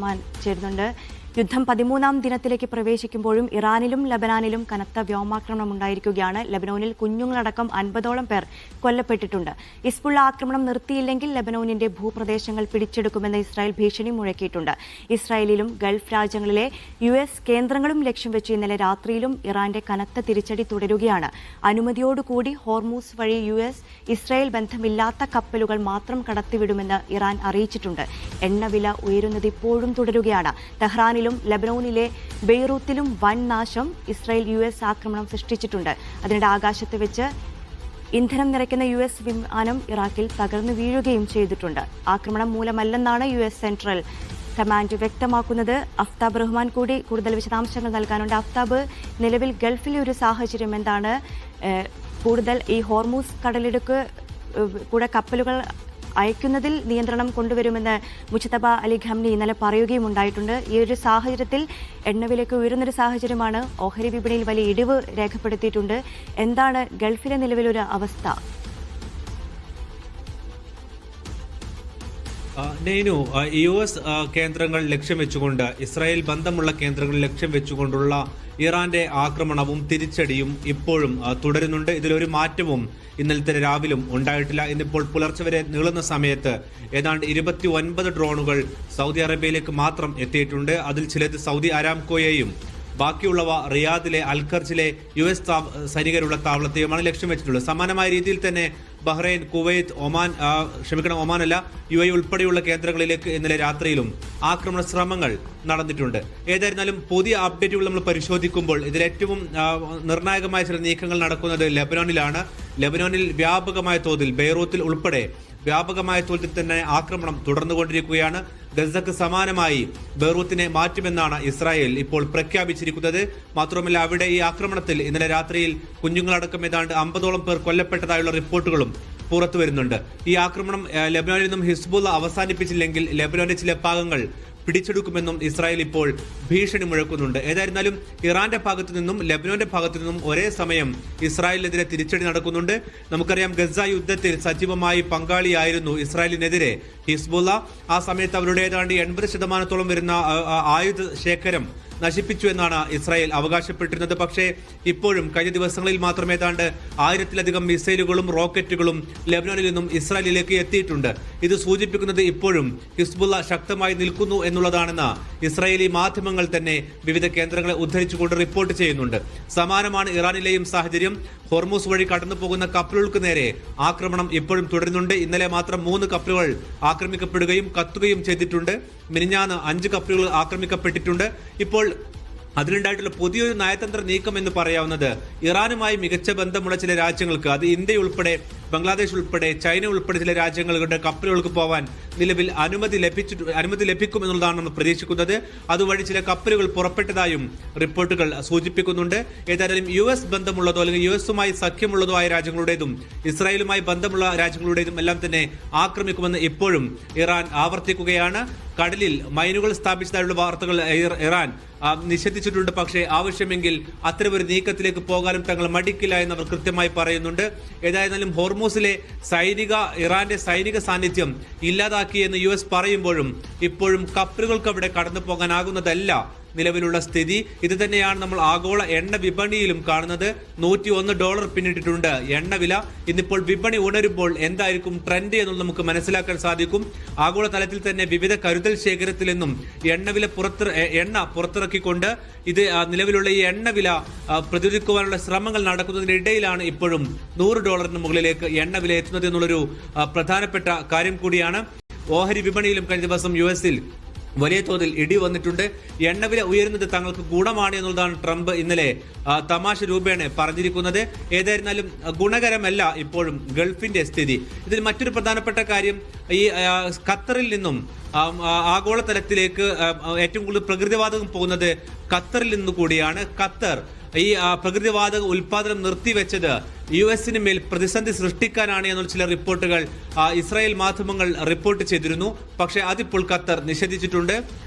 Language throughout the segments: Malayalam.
റഹ്മാൻ ചേരുന്നുണ്ട്. യുദ്ധം 13ാം ദിനത്തിലേക്ക് പ്രവേശിക്കുമ്പോഴും ഇറാനിലും ലബനാനിലും കനത്ത വ്യോമാക്രമണം ഉണ്ടായിരിക്കുകയാണ്. ലബനോനിൽ കുഞ്ഞുങ്ങളടക്കം 50ഓളം പേർ കൊല്ലപ്പെട്ടിട്ടുണ്ട്. ഹിസ്ബുള്ള ആക്രമണം നിർത്തിയില്ലെങ്കിൽ ലബനോനിന്റെ ഭൂപ്രദേശങ്ങൾ പിടിച്ചെടുക്കുമെന്ന് ഇസ്രായേൽ ഭീഷണി മുഴക്കിയിട്ടുണ്ട്. ഇസ്രായേലിലും ഗൾഫ് രാജ്യങ്ങളിലെ US കേന്ദ്രങ്ങളും ലക്ഷ്യം വെച്ച് ഇന്നലെ രാത്രിയിലും ഇറാന്റെ കനത്ത തിരിച്ചടി തുടരുകയാണ്. അനുമതിയോടുകൂടി ഹോർമൂസ് വഴി US ഇസ്രായേൽ ബന്ധമില്ലാത്ത കപ്പലുകൾ മാത്രം കടത്തിവിടുമെന്ന് ഇറാൻ അറിയിച്ചിട്ടുണ്ട്. എണ്ണവില ഉയരുന്നത് ഇപ്പോഴും തുടരുകയാണ്. തെഹ്റാനിലും ലബനോനിലെ ബെയ്റൂത്തിലും വൻ നാശം ഇസ്രായേൽ US ആക്രമണം സൃഷ്ടിച്ചിട്ടുണ്ട്. അതിനിടെ ആകാശത്ത് വെച്ച് ഇന്ധനം നിറയ്ക്കുന്ന US വിമാനം ഇറാഖിൽ തകർന്നു വീഴുകയും ചെയ്തിട്ടുണ്ട്. ആക്രമണം മൂലമല്ലെന്നാണ് US സെൻട്രൽ കമാൻഡ് വ്യക്തമാക്കുന്നത്. അഫ്താബ് റഹ്മാൻ കൂടി കൂടുതൽ വിശദാംശങ്ങൾ നൽകാനുണ്ട്. അഫ്താബ്, നിലവിൽ ഗൾഫിലെ ഒരു സാഹചര്യം എന്താണ്? കൂടുതൽ ഈ ഹോർമൂസ് കടലിടുക്ക് കൂടെ കപ്പലുകൾ അയക്കുന്നതിൽ നിയന്ത്രണം കൊണ്ടുവരുമെന്ന് മുജ്തബ അലി ഖംനി ഇന്നലെ പറയുകയും ഉണ്ടായിട്ടുണ്ട്. ഈ ഒരു സാഹചര്യത്തിൽ എണ്ണവിലയ്ക്ക് ഉയരുന്നൊരു സാഹചര്യമാണ്. ഓഹരി വിപണിയിൽ വലിയ ഇടിവ് രേഖപ്പെടുത്തിയിട്ടുണ്ട്. എന്താണ് ഗൾഫിലെ നിലവിലൊരു അവസ്ഥ? നെയ്നു, US കേന്ദ്രങ്ങൾ ലക്ഷ്യം വെച്ചുകൊണ്ട്, ഇസ്രായേൽ ബന്ധമുള്ള കേന്ദ്രങ്ങൾ ലക്ഷ്യം വെച്ചുകൊണ്ടുള്ള ഇറാന്റെ ആക്രമണവും തിരിച്ചടിയും ഇപ്പോഴും തുടരുന്നുണ്ട്. ഇതിലൊരു മാറ്റവും ഇന്നലത്തെ രാവിലും ഉണ്ടായിട്ടില്ല. ഇന്നിപ്പോൾ പുലർച്ചെ വരെ നീളുന്ന സമയത്ത് ഏതാണ്ട് 29 ഡ്രോണുകൾ സൗദി അറേബ്യയിലേക്ക് മാത്രം എത്തിയിട്ടുണ്ട്. അതിൽ ചിലത് സൗദി അരാംകോയെയും ബാക്കിയുള്ളവ റിയാദിലെ അൽഖർജിലെ US സൈനികരുള്ള താവളത്തെയുമാണ് ലക്ഷ്യം വെച്ചിട്ടുള്ളത്. സമാനമായ രീതിയിൽ തന്നെ ബഹ്റൈൻ, കുവൈത്ത്, ഒമാനല്ല UAE ഉൾപ്പെടെയുള്ള കേന്ദ്രങ്ങളിലേക്ക് ഇന്നലെ രാത്രിയിലും ആക്രമണ ശ്രമങ്ങൾ നടന്നിട്ടുണ്ട്. ഏതായിരുന്നാലും പുതിയ അപ്ഡേറ്റുകൾ നമ്മൾ പരിശോധിക്കുമ്പോൾ ഇതിലേറ്റവും നിർണായകമായ ചില നീക്കങ്ങൾ നടക്കുന്നത് ലബനോനിലാണ്. ലബനോനിൽ വ്യാപകമായ തോതിൽ, ബെയ്റൂത്തിൽ ഉൾപ്പെടെ വ്യാപകമായ തോതിൽ തന്നെ ആക്രമണം തുടർന്നുകൊണ്ടിരിക്കുകയാണ്. ഗസക്ക് സമാനമായി ബെയ്റൂത്തിനെ മാറ്റുമെന്നാണ് ഇസ്രായേൽ ഇപ്പോൾ പ്രഖ്യാപിച്ചിരിക്കുന്നത്. മാത്രമല്ല, അവിടെ ഈ ആക്രമണത്തിൽ ഇന്നലെ രാത്രിയിൽ കുഞ്ഞുങ്ങളടക്കം ഏതാണ്ട് 50ഓളം പേർ കൊല്ലപ്പെട്ടതായുള്ള റിപ്പോർട്ടുകളും പുറത്തു വരുന്നുണ്ട്. ഈ ആക്രമണം ലബനോനിൽ നിന്നും ഹിസ്ബുള്ള അവസാനിപ്പിച്ചില്ലെങ്കിൽ ലബനോന്റെ ചില ഭാഗങ്ങൾ പിടിച്ചെടുക്കുമെന്നും ഇസ്രായേൽ ഇപ്പോൾ ഭീഷണി മുഴക്കുന്നുണ്ട്. ഏതായിരുന്നാലും ഇറാന്റെ ഭാഗത്തു നിന്നും ലബനോന്റെ ഭാഗത്തു നിന്നും ഒരേ സമയം ഇസ്രായേലിനെതിരെ തിരിച്ചടി നടക്കുന്നുണ്ട്. നമുക്കറിയാം, ഗസ യുദ്ധത്തിൽ സജീവമായി പങ്കാളിയായിരുന്നു ഇസ്രായേലിനെതിരെ ഹിസ്ബുള്ള. ആ സമയത്ത് അവരുടെ ഏതാണ്ട് 80% വരുന്ന ആയുധ ശേഖരം നശിപ്പിച്ചു എന്നാണ് ഇസ്രായേൽ അവകാശപ്പെട്ടിരുന്നത്. പക്ഷേ ഇപ്പോഴും കഴിഞ്ഞ ദിവസങ്ങളിൽ മാത്രം ഏതാണ്ട് 1000-ലധികം മിസൈലുകളും റോക്കറ്റുകളും ലബനോനിൽ നിന്നും ഇസ്രായേലിലേക്ക് എത്തിയിട്ടുണ്ട്. ഇത് സൂചിപ്പിക്കുന്നത് ഇപ്പോഴും ഹിസ്ബുള്ള ശക്തമായി നിൽക്കുന്നു എന്നുള്ളതാണെന്ന് ഇസ്രായേലി മാധ്യമങ്ങൾ തന്നെ വിവിധ കേന്ദ്രങ്ങളെ ഉദ്ധരിച്ചുകൊണ്ട് റിപ്പോർട്ട് ചെയ്യുന്നുണ്ട്. സമാനമാണ് ഇറാനിലെയും സാഹചര്യം. ഹോർമൂസ് വഴി കടന്നു പോകുന്ന കപ്പലുകൾക്ക് നേരെ ആക്രമണം ഇപ്പോഴും തുടരുന്നുണ്ട്. ഇന്നലെ മാത്രം 3 കപ്പലുകൾ ആക്രമിക്കപ്പെടുകയും കത്തുകയും ചെയ്തിട്ടുണ്ട്. മിനിഞ്ഞാന്ന് 5 കപ്പലുകൾ ആക്രമിക്കപ്പെട്ടിട്ടുണ്ട്. ഇപ്പോൾ അതിലുണ്ടായിട്ടുള്ള പുതിയൊരു നയതന്ത്ര നീക്കം എന്ന് പറയാവുന്നത് ഇറാനുമായി മികച്ച ബന്ധമുള്ള ചില രാജ്യങ്ങൾക്ക്, അത് ഇന്ത്യ ഉൾപ്പെടെ, ബംഗ്ലാദേശ് ഉൾപ്പെടെ, ചൈന ഉൾപ്പെടെ ചില രാജ്യങ്ങളുടെ കപ്പലുകൾക്ക് പോകാൻ നിലവിൽ അനുമതി ലഭിക്കും എന്നുള്ളതാണ് നമ്മൾ പ്രതീക്ഷിക്കുന്നത്. അതുവഴി ചില കപ്പലുകൾ പുറപ്പെട്ടതായും റിപ്പോർട്ടുകൾ സൂചിപ്പിക്കുന്നുണ്ട്. ഏതായാലും US ബന്ധമുള്ളതോ അല്ലെങ്കിൽ US-ഉമായി സഖ്യമുള്ളതോ ആയ രാജ്യങ്ങളുടേതും ഇസ്രായേലുമായി ബന്ധമുള്ള രാജ്യങ്ങളുടേതും എല്ലാം തന്നെ ആക്രമിക്കുമെന്ന് ഇപ്പോഴും ഇറാൻ ആവർത്തിക്കുകയാണ്. കടലിൽ മൈനുകൾ സ്ഥാപിച്ചതായുള്ള വാർത്തകൾ ഇറാൻ നിഷേധിച്ചിട്ടുണ്ട്. പക്ഷേ ആവശ്യമെങ്കിൽ അത്തരമൊരു നീക്കത്തിലേക്ക് പോകാനും തങ്ങൾ മടിക്കില്ല എന്നവർ കൃത്യമായി പറയുന്നുണ്ട്. ഏതായിരുന്നാലും ഹോർമൂസിലെ ഇറാന്റെ സൈനിക സാന്നിധ്യം ഇല്ലാതാക്കിയെന്ന് US പറയുമ്പോഴും ഇപ്പോഴും കപ്പലുകൾക്ക് അവിടെ കടന്നു പോകാനാകുന്നതല്ല നിലവിലുള്ള സ്ഥിതി. ഇത് തന്നെയാണ് നമ്മൾ ആഗോള എണ്ണ വിപണിയിലും കാണുന്നത്. $101 പിന്നിട്ടിട്ടുണ്ട് എണ്ണവില. ഇന്നിപ്പോൾ വിപണി ഉണരുമ്പോൾ എന്തായിരിക്കും ട്രെൻഡ് എന്നുള്ളത് നമുക്ക് മനസ്സിലാക്കാൻ സാധിക്കും. ആഗോള തലത്തിൽ തന്നെ വിവിധ കരുതൽ ശേഖരത്തിൽ നിന്നും എണ്ണ പുറത്തിറക്കിക്കൊണ്ട് ഇത് നിലവിലുള്ള ഈ എണ്ണവില പ്രതിരോധിക്കുവാനുള്ള ശ്രമങ്ങൾ നടക്കുന്നതിനിടയിലാണ് ഇപ്പോഴും $100 മുകളിലേക്ക് എണ്ണവില എത്തുന്നത് എന്നുള്ളൊരു പ്രധാനപ്പെട്ട കാര്യം കൂടിയാണ്. ഓഹരി വിപണിയിലും കഴിഞ്ഞ ദിവസം US-ൽ വലിയ തോതിൽ ഇടി വന്നിട്ടുണ്ട്. എണ്ണവില ഉയരുന്നത് തങ്ങൾക്ക് ഗുണമാണ് എന്നുള്ളതാണ് ട്രംപ് ഇന്നലെ തമാശ രൂപേണ പറഞ്ഞിരിക്കുന്നത്. ഏതായിരുന്നാലും ഗുണകരമല്ല ഇപ്പോഴും ഗൾഫിന്റെ സ്ഥിതി. ഇതിൽ മറ്റൊരു പ്രധാനപ്പെട്ട കാര്യം, ഈ ഖത്തറിൽ നിന്നും ആഗോളതലത്തിലേക്ക് ഏറ്റവും കൂടുതൽ പ്രകൃതിവാതകം പോകുന്നത് ഖത്തറിൽ നിന്ന് കൂടിയാണ്. ഖത്തർ ഈ പ്രകൃതിവാതക ഉൽപാദനം നിർത്തിവെച്ചത് US മേൽ പ്രതിസന്ധി സൃഷ്ടിക്കാനാണ് എന്നുള്ള ചില റിപ്പോർട്ടുകൾ ഇസ്രായേൽ മാധ്യമങ്ങൾ റിപ്പോർട്ട് ചെയ്തിരുന്നു. പക്ഷേ അതിപ്പോൾ ഖത്തർ നിഷേധിച്ചിട്ടുണ്ട്.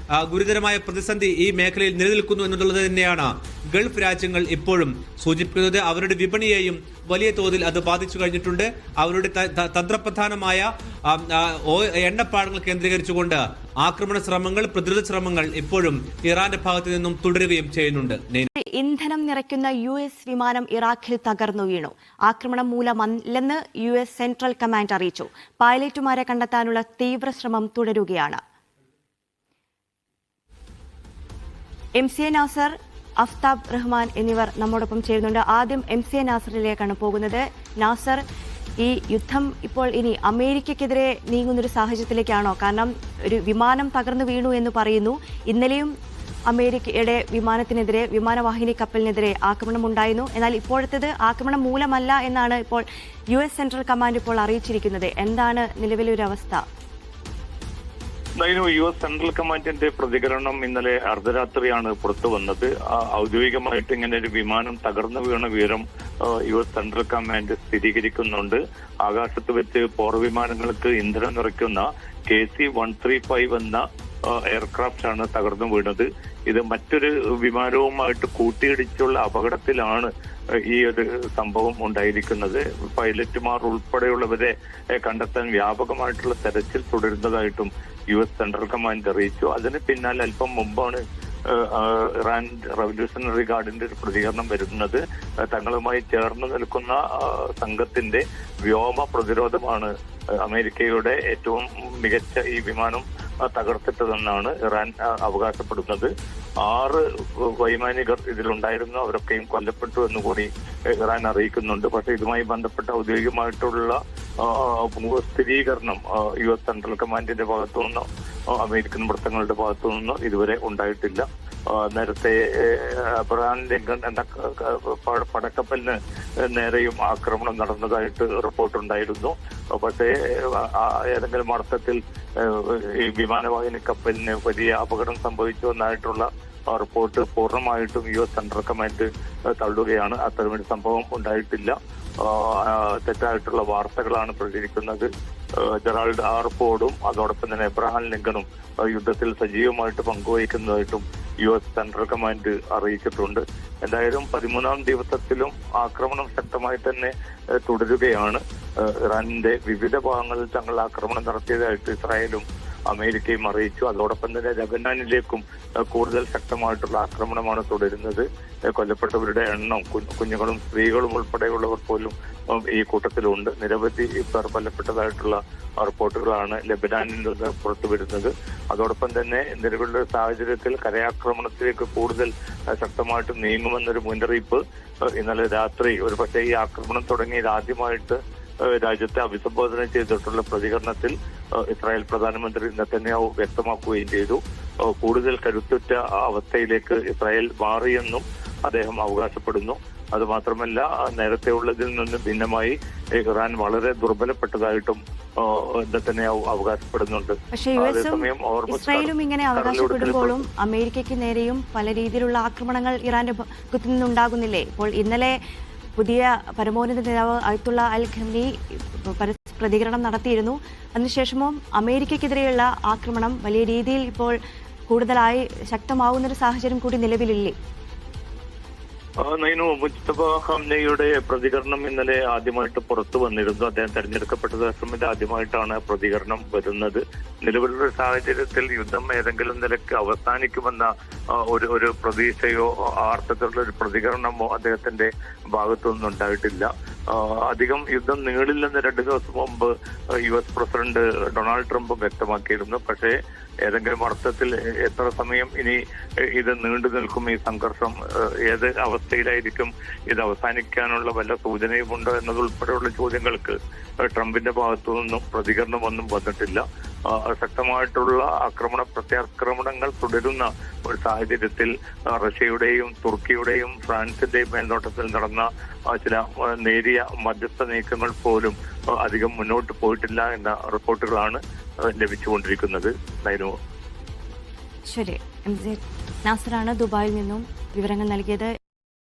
ഗുരുതരമായ പ്രതിസന്ധി ഈ മേഖലയിൽ നിലനിൽക്കുന്നു എന്നുള്ളത് തന്നെയാണ് ഗൾഫ് രാജ്യങ്ങൾ ഇപ്പോഴും സൂചിപ്പിക്കുന്നത്. അവരുടെ വിപണിയെയും വലിയ തോതിൽ അത് ബാധിച്ചു കഴിഞ്ഞിട്ടുണ്ട്. അവരുടെ തന്ത്രപ്രധാനമായ എണ്ണപ്പാടങ്ങൾ കേന്ദ്രീകരിച്ചുകൊണ്ട് ആക്രമണ ശ്രമങ്ങൾ, പ്രതിരോധ ശ്രമങ്ങൾ ഇപ്പോഴും ഇറാന്റെ ഭാഗത്തു നിന്നും തുടരുകയും ചെയ്യുന്നുണ്ട്. ഇന്ധനം നിറയ്ക്കുന്ന US വിമാനം ഇറാഖിൽ തകർന്നു വീണു. ആക്രമണം മൂലമല്ലെന്ന് US സെൻട്രൽ കമാൻഡ് അറിയിച്ചു. പൈലറ്റുമാരെ കണ്ടെത്താനുള്ള തീവ്ര ശ്രമം തുടരുകയാണ്. MCA നാസർ, അഫ്താബ് റഹ്മാൻ എന്നിവർ നമ്മോടൊപ്പം ചേരുന്നുണ്ട്. ആദ്യം MCA നാസറിലേക്കാണ് പോകുന്നത്. നാസർ, ഈ യുദ്ധം ഇപ്പോൾ ഇനി അമേരിക്കയ്ക്കെതിരെ നീങ്ങുന്നൊരു സാഹചര്യത്തിലേക്കാണോ? കാരണം ഒരു വിമാനം തകർന്നു വീണു എന്ന് പറയുന്നു. ഇന്നലെയും അമേരിക്കയുടെ വിമാനത്തിനെതിരെ, വിമാനവാഹിനി കപ്പലിനെതിരെ ആക്രമണമുണ്ടായിരുന്നു. എന്നാൽ ഇപ്പോഴത്തേത് ആക്രമണം മൂലമല്ല എന്നാണ് ഇപ്പോൾ US സെൻട്രൽ കമാൻഡ് ഇപ്പോൾ അറിയിച്ചിരിക്കുന്നത്. എന്താണ് നിലവിലെ ഒരു അവസ്ഥ? US സെൻട്രൽ കമാൻഡിന്റെ പ്രതികരണം ഇന്നലെ അർദ്ധരാത്രിയാണ് പുറത്തു വന്നത്. ഔദ്യോഗികമായിട്ട് ഇങ്ങനെ ഒരു വിമാനം തകർന്നു വീണ വിവരം US സെൻട്രൽ കമാൻഡ് സ്ഥിരീകരിക്കുന്നുണ്ട്. ആകാശത്ത് വെച്ച് പോർവിമാനങ്ങൾക്ക് ഇന്ധനം നിറയ്ക്കുന്ന KC-135 എന്ന എയർക്രാഫ്റ്റ് ആണ് തകർന്നു വീണത്. ഇത് മറ്റൊരു വിമാനവുമായിട്ട് കൂട്ടിയിടിച്ചുള്ള അപകടത്തിലാണ് ഈ ഒരു സംഭവം ഉണ്ടായിരിക്കുന്നത്. പൈലറ്റുമാർ ഉൾപ്പെടെയുള്ളവരെ കണ്ടെത്താൻ വ്യാപകമായിട്ടുള്ള തെരച്ചിൽ തുടരുന്നതായിട്ടും US സെൻട്രൽ കമാൻഡ് അറിയിച്ചു. അതിന് പിന്നാലെ അല്പം മുമ്പാണ് ഇറാൻ റവല്യൂഷണറി ഗാർഡിന്റെ ഒരു പ്രതികരണം വരുന്നത്. തങ്ങളുമായി ചേർന്ന് നിൽക്കുന്ന സംഘത്തിന്റെ വ്യോമ പ്രതിരോധമാണ് അമേരിക്കയുടെ ഏറ്റവും മികച്ച ഈ വിമാനം തകർത്തിട്ടതെന്നാണ് ഇറാൻ അവകാശപ്പെടുന്നത്. 6 വൈമാനികർ ഇതിലുണ്ടായിരുന്നു. അവരൊക്കെയും കൊല്ലപ്പെട്ടു എന്നുകൂടി ഇറാൻ അറിയിക്കുന്നുണ്ട്. പക്ഷെ ഇതുമായി ബന്ധപ്പെട്ട ഔദ്യോഗികമായിട്ടുള്ള സ്ഥിരീകരണം US സെൻട്രൽ കമാൻഡിന്റെ ഭാഗത്തു നിന്നോ അമേരിക്കൻ വൃത്തങ്ങളുടെ ഭാഗത്തു നിന്നോ ഇതുവരെ ഉണ്ടായിട്ടില്ല. നേരത്തെ അബ്രഹാം ലിങ്കൺ എന്ന പടക്കപ്പലിന് നേരെയും ആക്രമണം നടന്നതായിട്ട് റിപ്പോർട്ടുണ്ടായിരുന്നു. പക്ഷേ ഏതെങ്കിലും അർത്ഥത്തിൽ ഈ വിമാനവാഹിനി കപ്പലിന് വലിയ അപകടം സംഭവിച്ചു എന്നായിട്ടുള്ള റിപ്പോർട്ട് പൂർണ്ണമായിട്ടും US സെൻട്രൽ കമാൻഡ് തള്ളുകയാണ്. അത്തരമൊരു സംഭവം ഉണ്ടായിട്ടില്ല. തെറ്റായിട്ടുള്ള വാർത്തകളാണ് പ്രചരിക്കുന്നത്. ജെറാൾഡ് ആർ ഫോർഡും അതോടൊപ്പം തന്നെ എബ്രഹാം ലിങ്കണും യുദ്ധത്തിൽ സജീവമായിട്ട് പങ്കുവഹിക്കുന്നതായിട്ടും US സെൻട്രൽ കമാൻഡ് അറിയിച്ചിട്ടുണ്ട്. എന്തായാലും 13ാം ദിവസത്തിലും ആക്രമണം ശക്തമായി തന്നെ തുടരുകയാണ്. ഇറാനിന്റെ വിവിധ ഭാഗങ്ങളിൽ തങ്ങൾ ആക്രമണം നടത്തിയതായിട്ട് ഇസ്രായേലും അമേരിക്കയും അറിയിച്ചു. അതോടൊപ്പം തന്നെ ലബനാനിലേക്കും കൂടുതൽ ശക്തമായിട്ടുള്ള ആക്രമണമാണ് തുടരുന്നത്. കൊല്ലപ്പെട്ടവരുടെ എണ്ണം, കുഞ്ഞുങ്ങളും സ്ത്രീകളും ഉൾപ്പെടെയുള്ളവർ പോലും ഈ കൂട്ടത്തിലുണ്ട്. നിരവധി പേർ കൊല്ലപ്പെട്ടതായിട്ടുള്ള റിപ്പോർട്ടുകളാണ് ലബനാനിൽ നിന്ന് പുറത്തു വരുന്നത്. അതോടൊപ്പം തന്നെ നിലവിലുള്ള സാഹചര്യത്തിൽ കരയാക്രമണത്തിലേക്ക് കൂടുതൽ ശക്തമായിട്ട് നീങ്ങുമെന്നൊരു മുന്നറിയിപ്പ് ഇന്നലെ രാത്രി, ഒരു പക്ഷേ ഈ ആക്രമണം തുടങ്ങിയത് ആദ്യമായിട്ട് രാജ്യത്തെ അഭിസംബോധന ചെയ്തിട്ടുള്ള പ്രതികരണത്തിൽ ഇസ്രായേൽ പ്രധാനമന്ത്രി നെതന്യാഹു വ്യക്തമാക്കുകയും ചെയ്തു. കൂടുതൽ കരുത്തുറ്റ അവസ്ഥയിലേക്ക് ഇസ്രായേൽ മാറിയെന്നും അദ്ദേഹം അവകാശപ്പെടുന്നു. അതുമാത്രമല്ല, നേരത്തെ ഉള്ളതിൽ നിന്ന് ഭിന്നമായി ഇറാൻ വളരെ ദുർബലപ്പെട്ടതായിട്ടും നെതന്യാഹു അവകാശപ്പെടുന്നുണ്ട്. പക്ഷേ ഇസ്രായേലും ഇങ്ങനെ അവകാശപ്പെടുമ്പോഴും അമേരിക്കയ്ക്ക് നേരെയും പല രീതിയിലുള്ള ആക്രമണങ്ങൾ ഇറാന്റെ ഭാഗത്തു നിന്നുണ്ടാകുന്നില്ലേ? ഇപ്പോൾ ഇന്നലെ പുതിയ പരമോന്നത നേതാവ് അയത്തുള്ള അൽ ഖംനി പ്രതികരണം നടത്തിയിരുന്നു. അതിനുശേഷവും അമേരിക്കയ്ക്കെതിരെയുള്ള ആക്രമണം വലിയ രീതിയിൽ ഇപ്പോൾ കൂടുതലായി ശക്തമാവുന്നൊരു സാഹചര്യം കൂടി നിലവിലില്ലേ? മുസ്തഫ ഖംനയുടെ പ്രതികരണം ഇന്നലെ ആദ്യമായിട്ട് പുറത്തു വന്നിരുന്നു. അദ്ദേഹം തെരഞ്ഞെടുക്കപ്പെട്ട ശേഷം ഇത് ആദ്യമായിട്ടാണ് പ്രതികരണം വരുന്നത്. നിലവിലുള്ള സാഹചര്യത്തിൽ യുദ്ധം ഏതെങ്കിലും നിലയ്ക്ക് അവസാനിക്കുമെന്ന ഒരു പ്രതീക്ഷയോ അർത്ഥത്തിലുള്ള ഒരു പ്രതികരണമോ അദ്ദേഹത്തിന്റെ ഭാഗത്തുനിന്നും ഉണ്ടായിട്ടില്ല. അധികം യുദ്ധം നീളില്ലെന്ന് 2 ദിവസം മുമ്പ് US പ്രസിഡന്റ് ഡൊണാൾഡ് ട്രംപ് വ്യക്തമാക്കിയിരുന്നു. പക്ഷേ ഏതെങ്കിലും അർത്ഥത്തിൽ എത്ര സമയം ഇനി ഇത് നീണ്ടു നിൽക്കും, ഈ സംഘർഷം ഏത് അവസ്ഥയിലായിരിക്കും ഇത് അവസാനിക്കാനുള്ള വല്ല സൂചനയുമുണ്ടോ എന്നതുൾപ്പെടെയുള്ള ചോദ്യങ്ങൾക്ക് ട്രംപിന്റെ ഭാഗത്തു നിന്നും പ്രതികരണമൊന്നും വന്നിട്ടില്ല. ശക്തമായിട്ടുള്ള പ്രത്യാക്രമണങ്ങൾ തുടരുന്ന ഒരു സാഹചര്യത്തിൽ റഷ്യയുടെയും തുർക്കിയുടെയും ഫ്രാൻസിന്റെയും മേൽനോട്ടത്തിൽ നടന്ന ചില നേരിയ മധ്യസ്ഥ നീക്കങ്ങൾ പോലും അധികം മുന്നോട്ട് പോയിട്ടില്ല എന്ന റിപ്പോർട്ടുകളാണ് ലഭിച്ചുകൊണ്ടിരിക്കുന്നത്. ശരി, നാസറാണ് ദുബായിൽ നിന്നും വിവരങ്ങൾ നൽകിയത്.